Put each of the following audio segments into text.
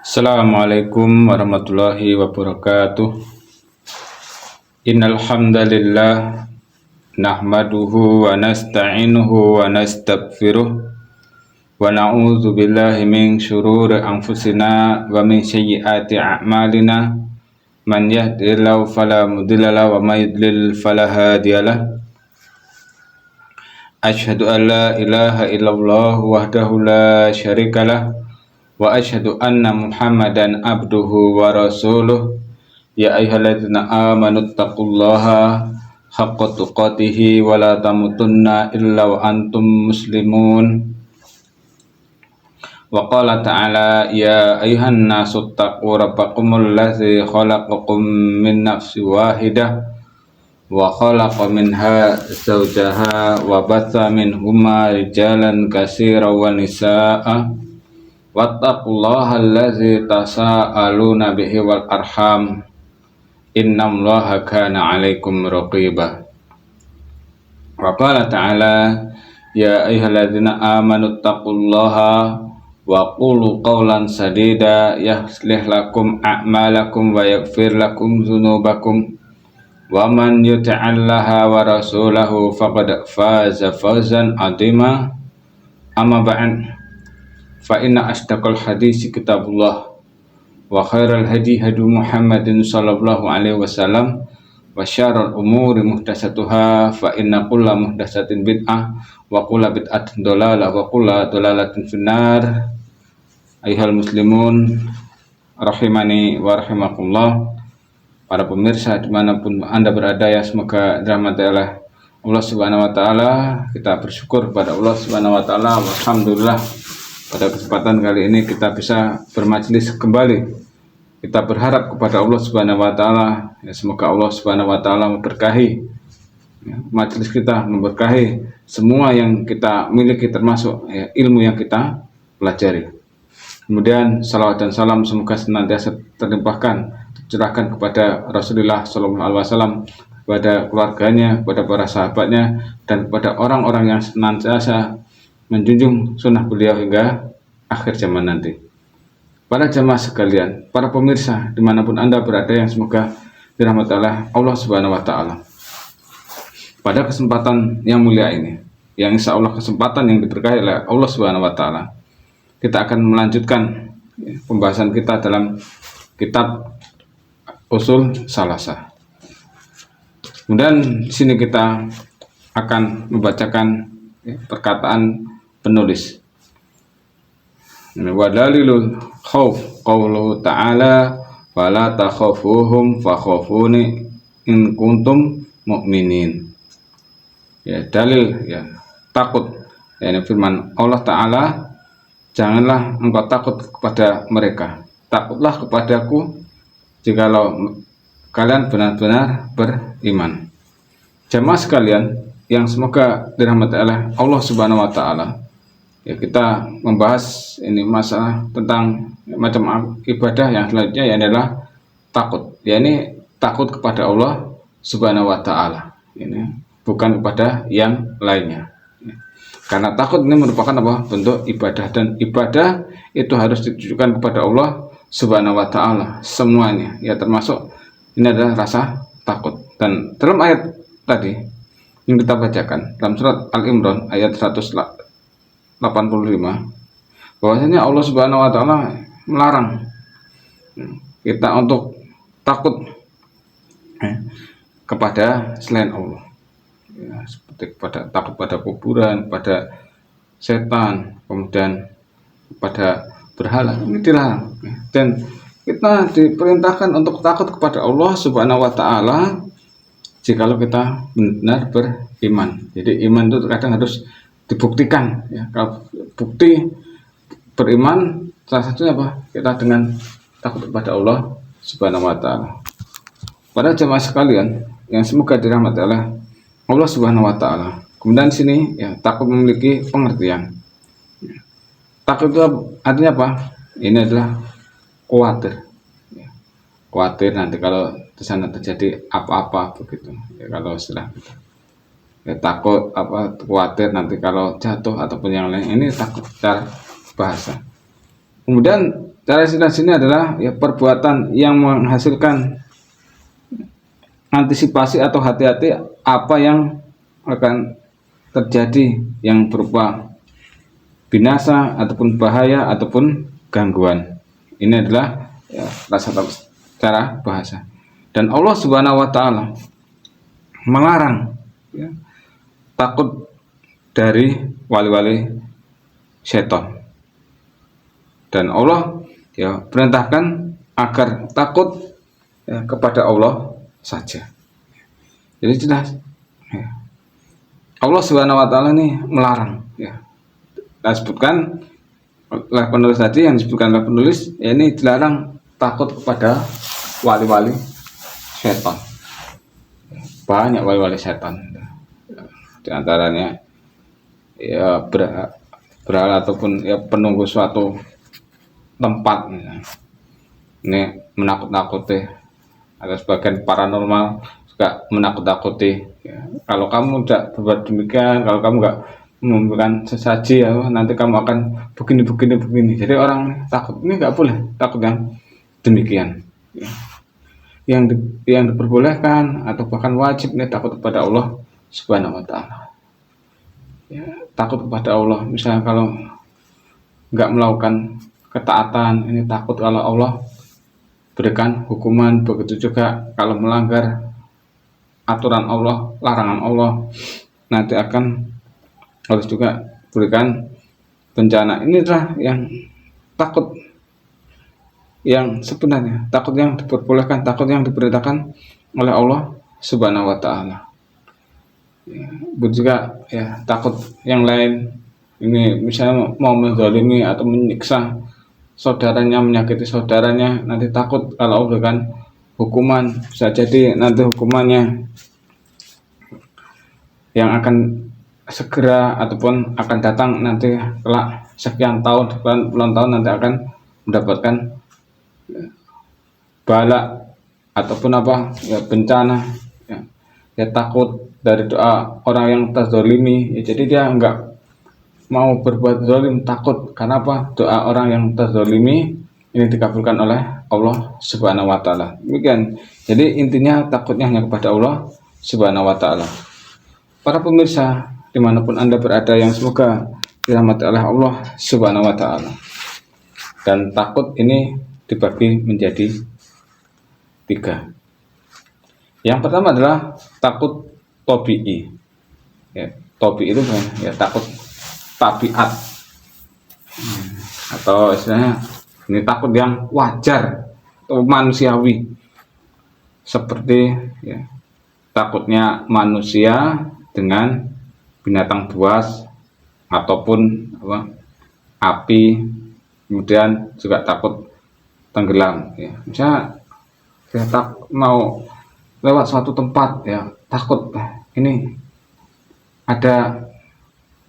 Assalamualaikum warahmatullahi wabarakatuh. Innal hamdalillah nahmaduhu wa nasta'inuhu wa nastaghfiruh wa na'udzu billahi min syururi anfusina wa min sayyiati a'malina. Man yahdihillahu fala mudilla lahu wa may yudlil fala hadiyalah. Asyhadu an la ilaha illallah wahdahu la syarikalah wa asyhadu anna Muhammadan abduhu wa rasuluh. Ya ayyuhalladzina amanu taqullaha haqqa tuqatih wa la tamutunna illa wa antum muslimun. Wa qala ta'ala ya ayyuhan nasu taqu rabbakumul ladzi khalaqakum min nafsin wahidah wa khalaqa minha zawjaha wa batha minhuma rijalan katsiran wa nisaa'a wattaqullaha allazi tasaaluna bihi wal arham innallaha kana 'alaikum raqiba. Wa qala ta'ala ya ayyuhalladzina amanu taqullaha wa qulu qawlan sadida yuslih lakum a'malakum wa yaghfir lakum dzunubakum wa man yuti'illaha wa rasulahu faqad faza fawzan 'azima. Amma ba'd. Fa inna asdaqal hadisi kitabullah wa khairal hadi hadi Muhammadin sallallahu alaihi wasallam wa syarrul umuri muhdatsatuha fa inna kulla muhdatsatin bid'ah wa kulla bid'atin dhalalah wa kulla dhalalatin finnar. Ayyuhal muslimun rahimani wa rahimakumullah. Para pemirsa dimanapun Anda berada, yang semoga dirahmati oleh Allah Subhanahu wa taala. Kita bersyukur kepada Allah Subhanahu wa taala. Alhamdulillah, pada kesempatan kali ini kita bisa bermajlis kembali. Kita berharap kepada Allah Subhanahu wa taala, ya, semoga Allah Subhanahu wa taala memberkahi majelis kita, memberkahi semua yang kita miliki, termasuk ilmu yang kita pelajari. Kemudian salawat dan salam semoga senantiasa terlimpahkan, tercurahkan kepada Rasulullah Sallallahu Alaihi Wasallam, kepada keluarganya, kepada para sahabatnya, dan kepada orang-orang yang senantiasa menjunjung sunnah beliau hingga akhir zaman nanti. Para jamaah sekalian, para pemirsa dimanapun Anda berada, yang semoga dirahmati oleh Allah Subhanahu wa taala. Pada kesempatan yang mulia ini, yang insya Allah kesempatan yang diberkahi oleh Allah Subhanahu wa taala, kita akan melanjutkan pembahasan kita dalam kitab Ushul Salasah. Kemudian di sini kita akan membacakan perkataan penulis. Wa dalilul khauf qauluhu ta'ala wala takhafuhum fakhafuni in kuntum mu'minin. Ya, dalil takut, firman Allah Ta'ala, janganlah engkau takut kepada mereka, takutlah kepadaku jikalau kalian benar-benar beriman. Jamaah sekalian yang semoga dirahmati oleh Allah Subhanahu wa taala, ya, kita membahas ini masalah tentang macam ibadah yang selanjutnya, yang adalah takut. Ya, ini takut kepada Allah Subhanahu wa taala. Ini bukan kepada yang lainnya. Karena takut ini merupakan bentuk ibadah, dan ibadah itu harus ditujukan kepada Allah Subhanahu wa taala semuanya, ya, termasuk ini adalah rasa takut. Dan dalam ayat tadi yang kita bacakan dalam surat Al-Imran ayat 185, bahwasanya Allah Subhanahu wa taala melarang kita untuk takut kepada selain Allah. Ya, seperti takut pada kuburan, pada setan, kemudian pada berhala, ini dilarang. Dan kita diperintahkan untuk takut kepada Allah Subhanahu wa taala jikalau kita benar beriman. Jadi iman itu kadang harus dibuktikan, ya. Kalau bukti beriman salah satunya kita dengan takut kepada Allah Subhanahu wa taala. Para jemaah sekalian yang semoga dirahmati oleh Allah Subhanahu wa taala. Kemudian sini, ya, takut memiliki pengertian. Takut itu artinya apa? Ini adalah khawatir. Ya, khawatir nanti kalau di sana terjadi apa-apa begitu. Ya, kalau istilah kita. Ya, takut khawatir nanti kalau jatuh ataupun yang lain. Ini takut secara bahasa. Kemudian Cara istilah sini adalah ya perbuatan yang menghasilkan antisipasi atau hati-hati apa yang akan terjadi yang berupa binasa ataupun bahaya ataupun gangguan. Ini adalah ya, cara bahasa. Dan Allah Subhanahu wa taala melarang ya, takut dari wali-wali setan. Dan Allah ya perintahkan agar takut ya, kepada Allah saja. Jadi jelas ya. Allah Subhanahu wa taala ini melarang ya. Kita sebutkan oleh penulis tadi, yang disebutkan oleh penulis ya, ini dilarang takut kepada wali-wali setan. Banyak wali-wali setan. Di antaranya ya berhala ataupun ya penunggu suatu tempat. Ini menakut-nakuti. Ada sebagian paranormal juga menakut-nakuti ya. Kalau kamu tidak berbuat demikian, kalau kamu nggak memberikan sesaji ya, nanti kamu akan begini. Jadi orang takut. Ini nggak boleh takut yang demikian ya. Yang diperbolehkan atau bahkan wajib ini takut kepada Allah Subhanahu wa taala ya. Takut kepada Allah, misalnya kalau nggak melakukan ketaatan, ini takut kalau Allah berikan hukuman. Begitu juga kalau melanggar aturan Allah, larangan Allah, nanti akan harus juga berikan bencana. Inilah yang takut yang sebenarnya, takut yang diperbolehkan, takut yang diperintahkan oleh Allah Subhanahu wa taala. Ya, juga ya takut yang lain. Ini misalnya mau menzalimi atau menyiksa saudaranya, menyakiti saudaranya, nanti takut kalau Allah berikan hukuman, bisa jadi nanti hukumannya yang akan segera ataupun akan datang nanti kelak sekian tahun, puluhan tahun nanti akan mendapatkan bala ataupun apa ya, bencana ya. Ya takut dari doa orang yang terzalimi ya, jadi dia enggak mau berbuat zalim, takut karena apa? Doa orang yang terzalimi ini dikabulkan oleh Allah Subhanahu wa taala. Demikian. Jadi intinya takutnya hanya kepada Allah Subhanahu wa taala. Para pemirsa dimanapun Anda berada yang semoga dirahmati oleh Allah Subhanahu wa taala. Dan takut ini dibagi menjadi 3. Yang pertama adalah takut tabi'i. Ya, tabi'i itu ya takut tabiat atau istilahnya ini takut yang wajar atau manusiawi, seperti ya, takutnya manusia dengan binatang buas ataupun apa, api, kemudian juga takut tenggelam ya. Misalnya kita mau lewat suatu tempat ya, takut ini ada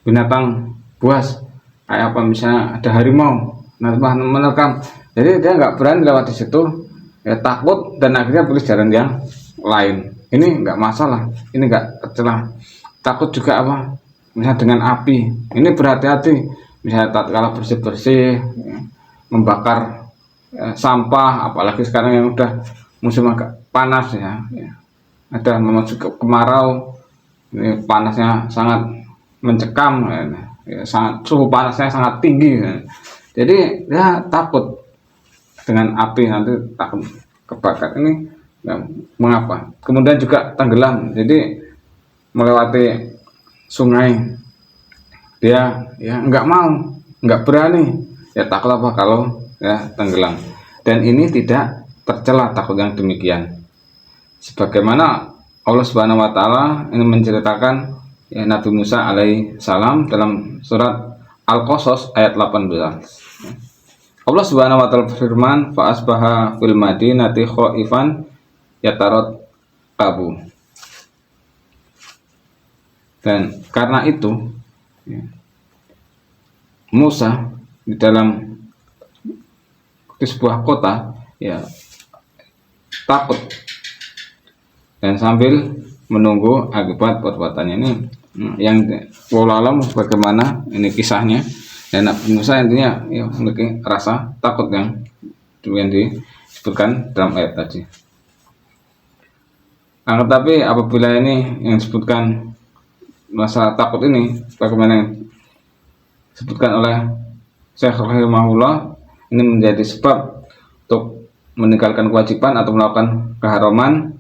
binatang buas kayak apa, misalnya ada harimau nanti menerkam, jadi dia nggak berani lewat di situ ya, takut dan akhirnya pilih jalan yang lain. Ini nggak masalah, ini nggak tercela. Takut juga apa, misalnya dengan api, ini berhati-hati misalnya kalau bersih-bersih ya, membakar sampah, apalagi sekarang yang udah musim agak panas ya, ada memasuki kemarau, ini panasnya sangat mencekam ya, sangat suhu panasnya sangat tinggi ya. Jadi ya takut dengan api, nanti takut kebakar. Ini ya, mengapa? Kemudian juga tenggelam, jadi melewati sungai dia ya nggak berani ya, takut apa kalau ya tenggelam. Dan ini tidak tercela takut yang demikian, sebagaimana Allah Subhanahu wa taala ini menceritakan ya, Nabi Musa alaihi salam dalam surat Al-Qasas ayat 18. Allah Subhanahu wa taala berfirman, fa asbaha fil madinati khaifan yatarat kabu. Dan karena itu ya, Musa di sebuah kota ya takut dan sambil menunggu akibat perbuatannya. Ini yang walau alam bagaimana ini kisahnya, Dan Nabi Musa intinya ya memiliki rasa takut yang disebutkan dalam ayat tadi. Nah, tetapi apabila ini yang disebutkan masalah takut ini, bagaimana yang disebutkan oleh Syekh rahimahullah, ini menjadi sebab untuk meninggalkan kewajiban atau melakukan keharaman.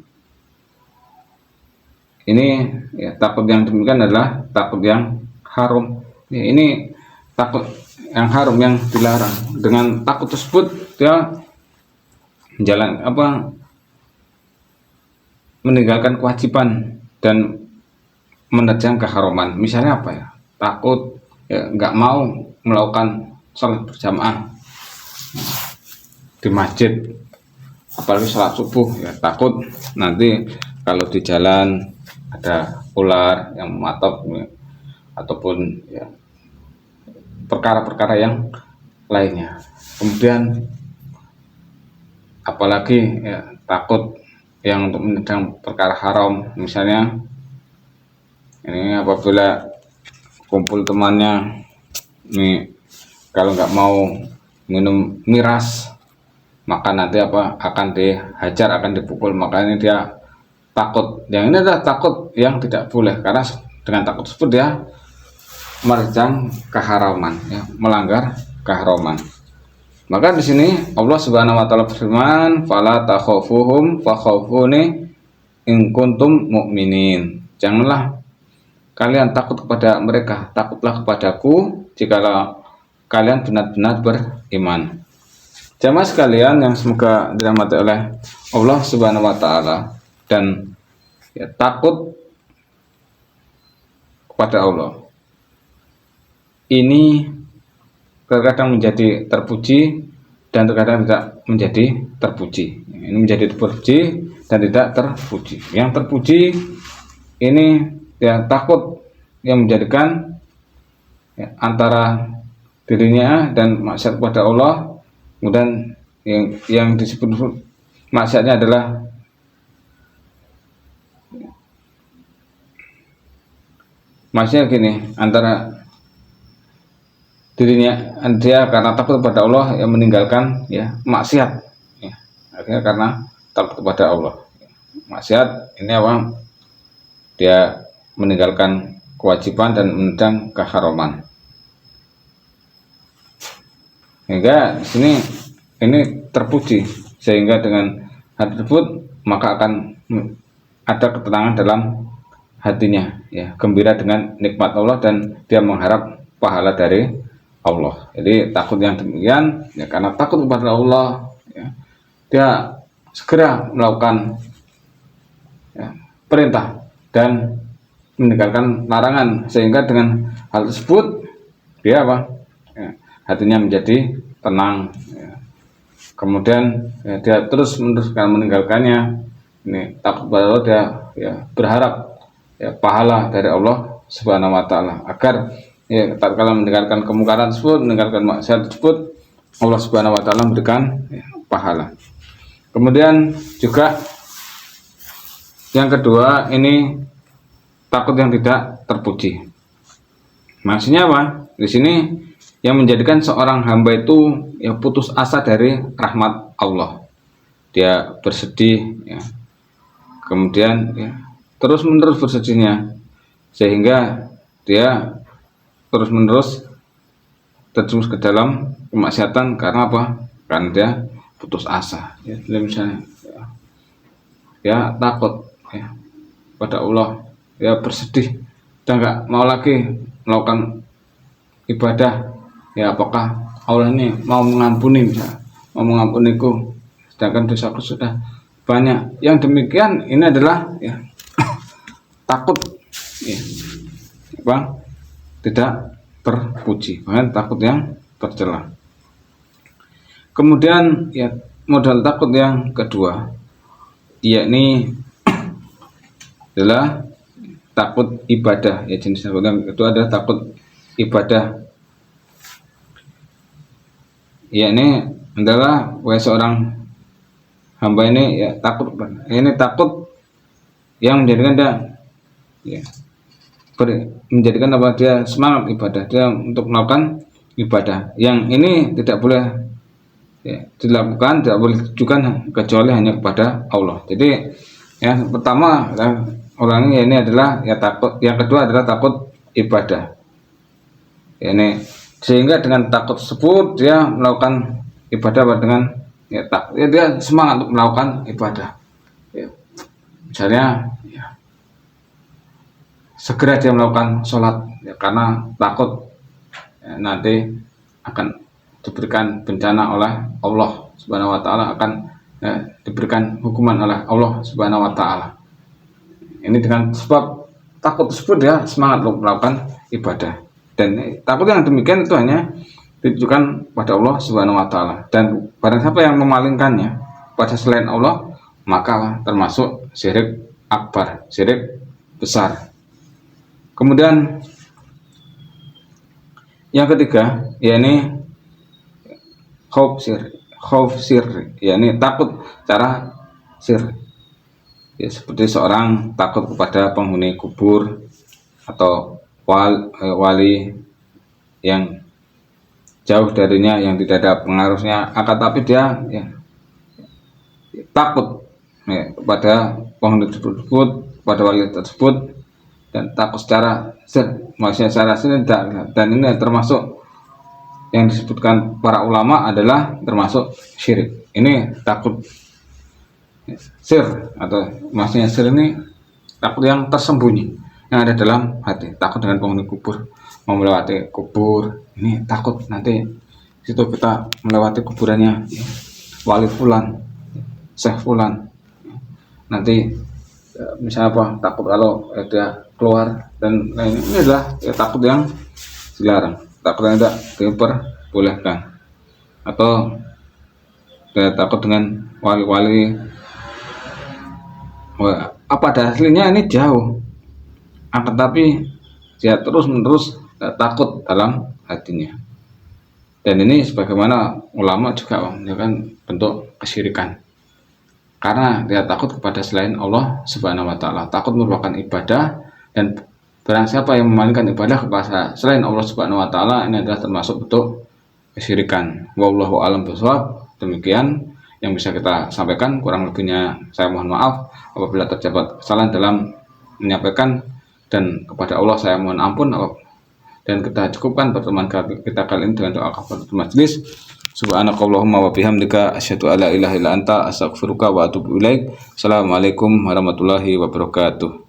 Ini ya, takut yang demikian adalah takut yang haram. Ya, ini takut yang haram yang dilarang. Dengan takut tersebut dia meninggalkan kewajiban dan menerjang keharaman. Misalnya apa ya? Takut ya nggak mau melakukan sholat berjamaah di masjid, apalagi sholat subuh ya, takut nanti kalau di jalan ada ular yang mematok ya, ataupun ya, perkara-perkara yang lainnya. Kemudian apalagi ya, takut yang untuk menentang perkara haram, misalnya ini apabila kumpul temannya ini kalau nggak mau minum miras maka nanti akan dihajar, akan dipukul, makanya dia takut. Yang ini adalah takut yang tidak boleh, karena dengan takut tersebut dia menerjang keharaman, ya, melanggar keharaman. Maka di sini Allah Subhanahu wa taala berfirman, "Fala takhafuhum fakhafuni in kuntum mu'minin." Janganlah kalian takut kepada mereka, takutlah kepadaku jikalau kalian benar-benar beriman. Jamaah sekalian yang semoga dirahmati oleh Allah Subhanahu wa taala, dan ya, takut kepada Allah ini terkadang menjadi terpuji dan terkadang tidak menjadi terpuji. Ini menjadi terpuji dan tidak terpuji. Yang terpuji ini ya takut yang menjadikan ya, antara dirinya dan maksiat kepada Allah. Kemudian yang disebut maksiatnya adalah maksudnya gini, antara dirinya dia karena takut kepada Allah yang meninggalkan ya maksiat ya, akhirnya karena takut kepada Allah maksiat ini apa, dia meninggalkan kewajiban dan menentang keharaman. Sehingga di sini ini terpuji, sehingga dengan hal tersebut maka akan ada ketenangan dalam hatinya ya, gembira dengan nikmat Allah dan dia mengharap pahala dari Allah. Jadi takut yang demikian ya, karena takut kepada Allah ya, dia segera melakukan ya, perintah dan meninggalkan larangan, sehingga dengan hal tersebut dia ya, hatinya menjadi tenang ya. Kemudian ya, dia terus meneruskan meninggalkannya. Ini takut kepada Allah, dia ya, berharap ya, pahala dari Allah Subhanahu wa taala, agar ya, tatkala meninggalkan kemungkaran tersebut, meninggalkan maksiat tersebut, Allah Subhanahu wa taala memberikan ya, pahala. Kemudian juga yang kedua, ini takut yang tidak terpuji. Maksudnya apa? Di sini yang menjadikan seorang hamba itu ya putus asa dari rahmat Allah. Dia bersedih ya. Kemudian ya, terus-menerus bersedihnya, sehingga dia terus-menerus terjerumus ke dalam kemaksiatan. Karena apa? Karena dia putus asa ya, misalnya ya takut ya pada Allah, ya bersedih dan nggak mau lagi melakukan ibadah ya, apakah Allah ini mau mengampuni, misalnya mau mengampuniku sedangkan dosaku sudah banyak. Yang demikian ini adalah ya takut ya, bang, tidak terpuji, bahkan takut yang tercela. Kemudian ya modal takut yang kedua yakni adalah takut ibadah ya, jenis takut yang kedua adalah takut ibadah, yakni adalah seorang hamba ini ya takut, ini takut yang menjadikan dia ya, menjadikan apa, dia semangat ibadah, dia untuk melakukan ibadah. Yang ini tidak boleh dilakukan, tidak boleh ditujukan kecuali hanya kepada Allah. Jadi yang pertama orang ini adalah takut, yang kedua adalah takut ibadah. Ini sehingga dengan takut tersebut dia melakukan ibadah dengan takut. Dia semangat untuk melakukan ibadah. Misalnya segera dia melakukan sholat karena takut nanti akan diberikan bencana oleh Allah Subhanahu wa taala, akan diberikan hukuman oleh Allah Subhanahu wa taala. Ini dengan sebab takut tersebut dia semangat untuk melakukan ibadah. Dan takut yang demikian itu hanya ditujukan pada Allah Subhanahu wa taala. Dan barang siapa yang memalingkannya pada selain Allah, maka termasuk syirik akbar, syirik besar. Kemudian yang ketiga, yakni khauf sir, yakni takut cara sir. Ya, seperti seorang takut kepada penghuni kubur atau wali yang jauh darinya, yang tidak ada pengaruhnya, akan tapi dia takut kepada penghuni tersebut, pada wali tersebut, dan takut secara sir, maksudnya secara sir. Dan ini termasuk yang disebutkan para ulama adalah termasuk syirik. Ini takut sir, atau maksudnya sir ini takut yang tersembunyi, yang ada dalam hati. Takut dengan penghuni kubur, mau melewati kubur, ini takut nanti situ kita melewati kuburannya wali fulan, syekh fulan, nanti misalnya apa, takut kalau dia keluar dan lain. Ini adalah takut yang dilarang, takut yang tidak diperbolehkan. Atau dia takut dengan wali-wali pada aslinya ini jauh, akan tapi dia terus-menerus takut dalam hatinya. Dan ini sebagaimana ulama juga menunjukkan bentuk kesyirikan, karena dia takut kepada selain Allah Subhanahu wa taala. Takut merupakan ibadah, dan barang siapa yang memalingkan ibadah kepada selain Allah Subhanahu wa taala, ini adalah termasuk bentuk kesyirikan. Wallahu a'lam bishawab. Demikian yang bisa kita sampaikan, kurang lebihnya saya mohon maaf apabila terdapat kesalahan dalam menyampaikan, dan kepada Allah saya mohon ampun. Dan kita cukupkan pertemuan kita kali ini dengan doa kafaratul majelis. Subhanakallahumma wa bihamdika asyhadu alla ilaha illa anta astaghfiruka wa atubu ilaik. Assalamualaikum warahmatullahi wabarakatuh.